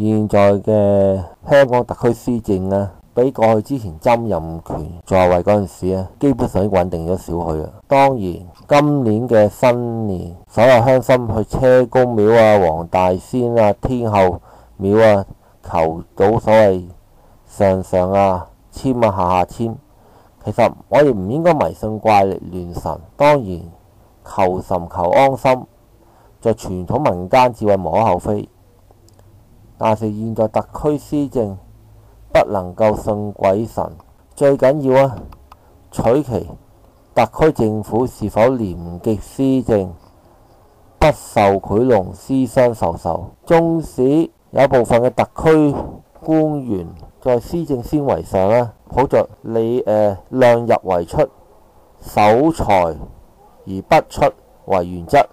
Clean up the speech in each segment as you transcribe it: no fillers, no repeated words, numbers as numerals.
現在嘅香港特區施政啊，比過去之前曾蔭權在位嗰陣時啊，基本上已經穩定咗少許啦。當然，今年嘅新年，所有鄉親去車公廟啊、黃大仙啊、天后廟啊，求到所謂上上啊、籤啊、下下籤。其實我哋唔應該迷信怪力亂神，當然求神求安心，在傳統民間智慧無可厚非。但是現在特區施政不能夠信鬼神，最緊要取其特區政府是否廉潔施政，不受賄賂、私相授受。縱使有部分嘅特區官員在施政思維上抱着量入為出、守財而不出為原則，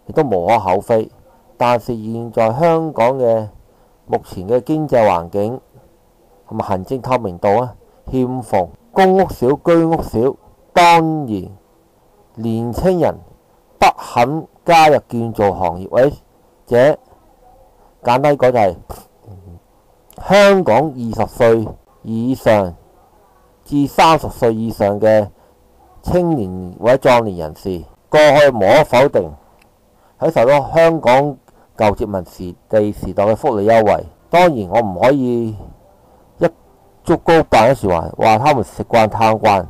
亦都無可厚非。但是現在香港嘅目前嘅經濟環境同埋行政透明度欠奉，公屋少、居屋少，當然年青人不肯加入建造行業，或者簡單講就係香港20歲以上至30歲以上嘅青年或者壯年人士，過去無可否定喺受到香港舊殖民時代嘅福利優惠。當然我唔可以一竹篙打一船人，話他們食慣貪慣，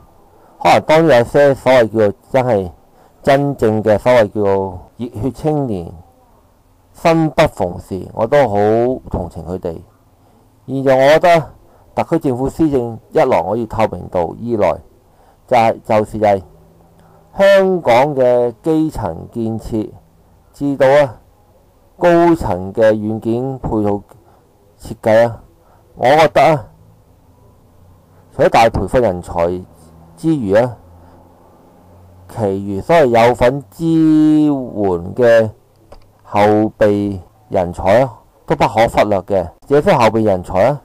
可能當然有些所謂叫做真正嘅所謂叫做熱血青年生不逢時，我都好同情佢哋。現在我覺得特區政府施政一來我要透明度，二來就是香港嘅基層建設至到高層嘅軟件配套設計我覺得除咗大培訓人才之餘其餘所謂有份支援嘅後備人才都不可忽略嘅。這些後備人才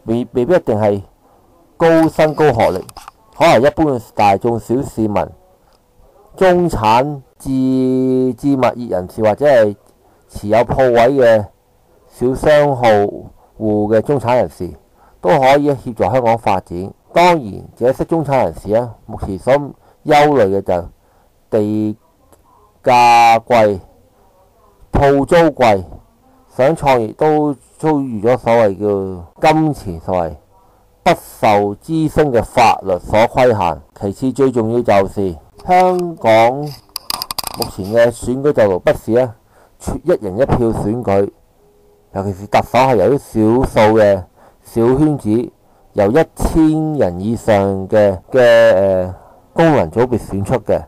未必一定係高薪高學歷，可能一般嘅大眾小市民、中產、自物業人士或者係持有鋪位嘅小商戶嘅中產人士都可以協助香港發展。當然，這些中產人士目前所憂慮嘅就地價貴、鋪租貴，想創業都遭遇咗所謂叫金錢所謂不受諮詢嘅法律所規限。其次最重要就是香港目前嘅選舉制度不是一人一票選舉，尤其是特首係由啲少數嘅小圈子由1000人以上嘅功能組別選出嘅，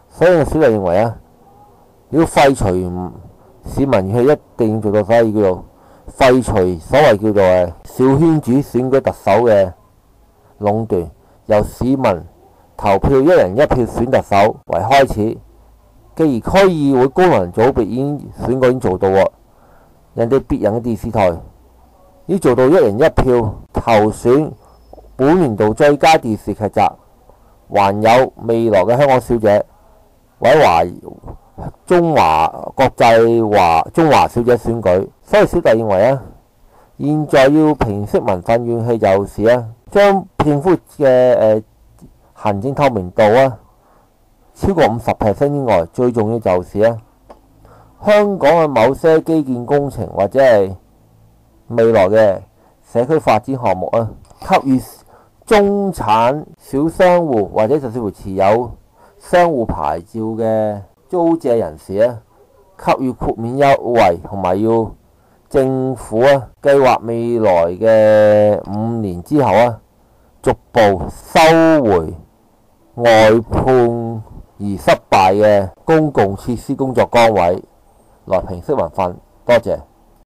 所以小弟認為要廢除市民係一定要做到，所以叫做廢除所謂叫做小圈子選舉特首嘅壟斷，由市民投票一人一票選特首為開始。既然區議會功能組別選舉已經做到人哋別人嘅電視台已經做到一人一票投選本年度最佳電視劇集，還有未來嘅香港小姐或者中華國際中華小姐選舉。所以小弟認為現在要平息民憤怨氣，就是將政府嘅行政透明度超過50% 之外，最重要就是香港嘅某些基建工程或者係未來嘅社區發展項目給予中產小商戶或者甚至乎持有商戶牌照嘅租借人士給予豁免優惠，同埋要政府計劃未來嘅5年之後逐步收回外判而失敗嘅公共設施工作崗位，來平息民憤。多謝。